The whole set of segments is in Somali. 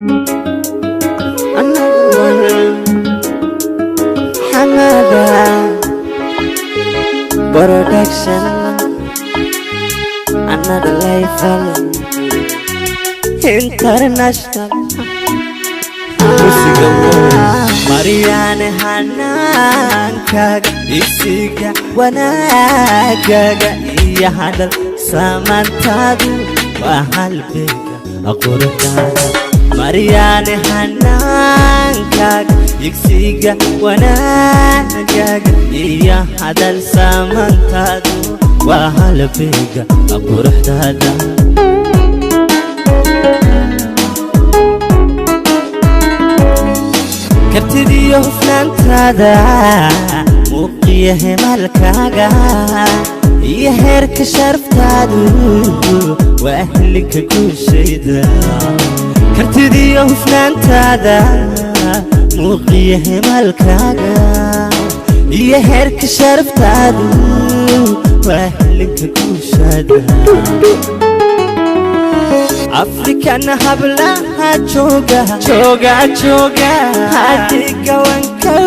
Another production, another level, international. Mariana Hanankaga isiga wanagaga iya hadal samantadu wa halbiga aqurtada. Mariana Hanankaga isiga wanagaga iya hadal samantadu wa halbiga aqurtada. كبتدي يوفلان تادا موقيه مالكاغا يهرك شرف تادو واهلك كل شي دا. كبتدي يوفلان تادا موقيه مالكاغا يهرك شرف تادو واهلك كل شي دا. أفريكان هبلها جوجا هاديك وانكو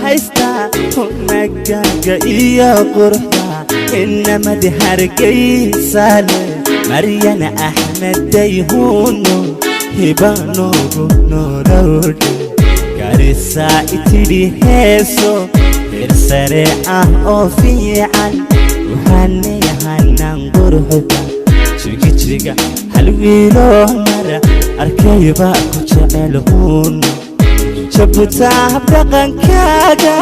هايستا هناك إيا قرحة إنما دي هرقي سالة مريانا أحمد ديهونو هبانو نورود كاريسا إتدي هيسو إرسريعة أوفيعان وهاني هانان قرحة شوكي halwiilo mara arkayba ku jeceelhuun shabuta habdhaqankaaga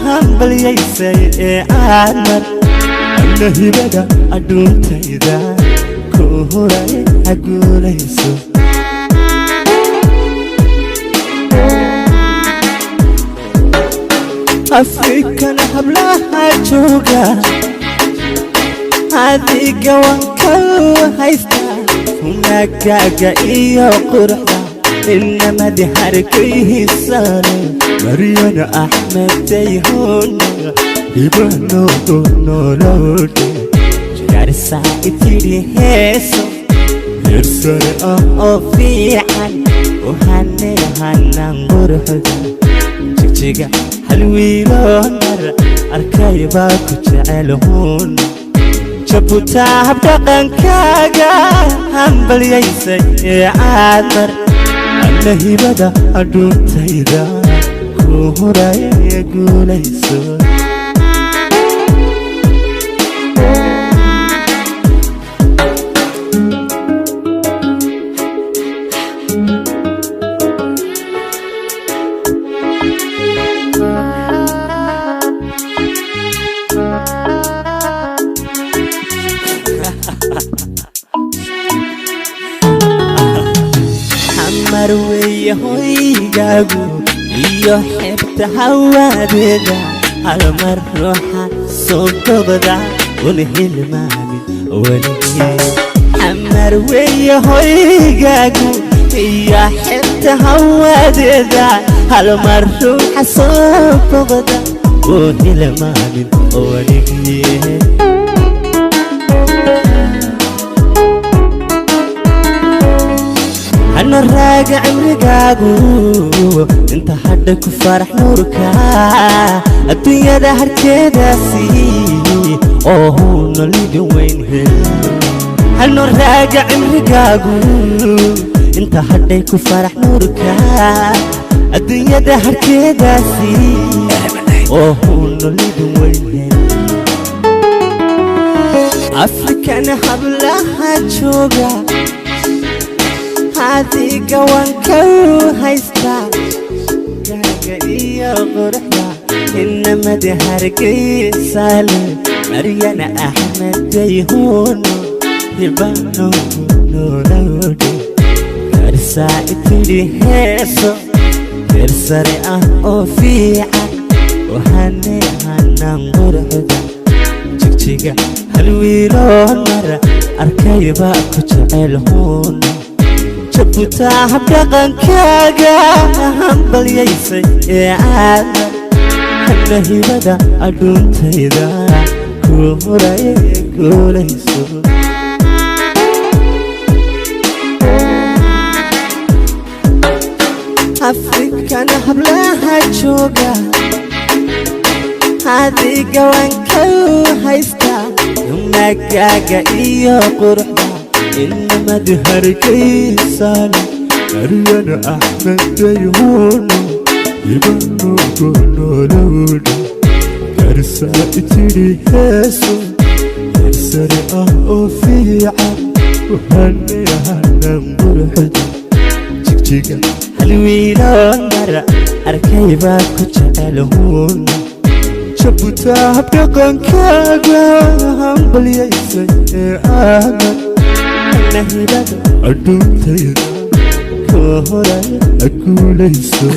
hambalyaysay ee aad mar alla hibada adduuntayda ku huray ha guulayso. afrikana hablaha jooga adiga wanka haysta هناك إيا قرحة إنما دي حركيه سالة مريانا أحمد ديهون يبنو نورود جارسا إتيري هيسو يرسل أوفيعان وهاني هانان قرحة جيجا هلويلو نار أركايبا كجعلهون shabuta habdhaqankaaga hambalyaysay ee aad mar alla hibada adduuntayda ku huray ee guulayso. marweeye hoygaagu iyo xebta hawadeeda hal mar ruuxa soo bogda una hilmaamin weligii. marweeye hoygaagu iyo xebta hawadeeda hal mar ruuxa soo bogda una hilmaamin weligii. أنا راجع مرقاقو انت حدك فرح نوركا الدنيا ده هركيدا سي اوه نوليد وين. أنا راجع مرقاقو انت حدك فرح نوركا الدنيا ده هركيدا سي اوه نوليد وين. أفريكان حبلها جوجا هاديك وانكو هايستا جاجا إيا قرحة إنما دي هرقي سالة مريانا أحمد ديهونو يبانو نورود كارسا إتلي هيسو كرسري أوفيعان وهاني هانان قرحة جيجا هلويلو مرة أركايبا كجعلهون shabuta habdhaqankaaga hambalyaysay ee aad alla hibada adduuntayda ku huray ee guulayso. afrikana hablaha jooga adiga waan ka haystaa magaaga iyo quruxda inamada hargeysan Maryana Axmed dayhuno ibano gonolowda garsaa itiri heeso heesare ah oo fiican waxaanayahanan quruxda jigjiga halwiiloon mara arkay baa ku jecelhuno shabuta habdhaqankaaga hambalyaysay ee aadan nahilada adduuntayda ku horay aguulayso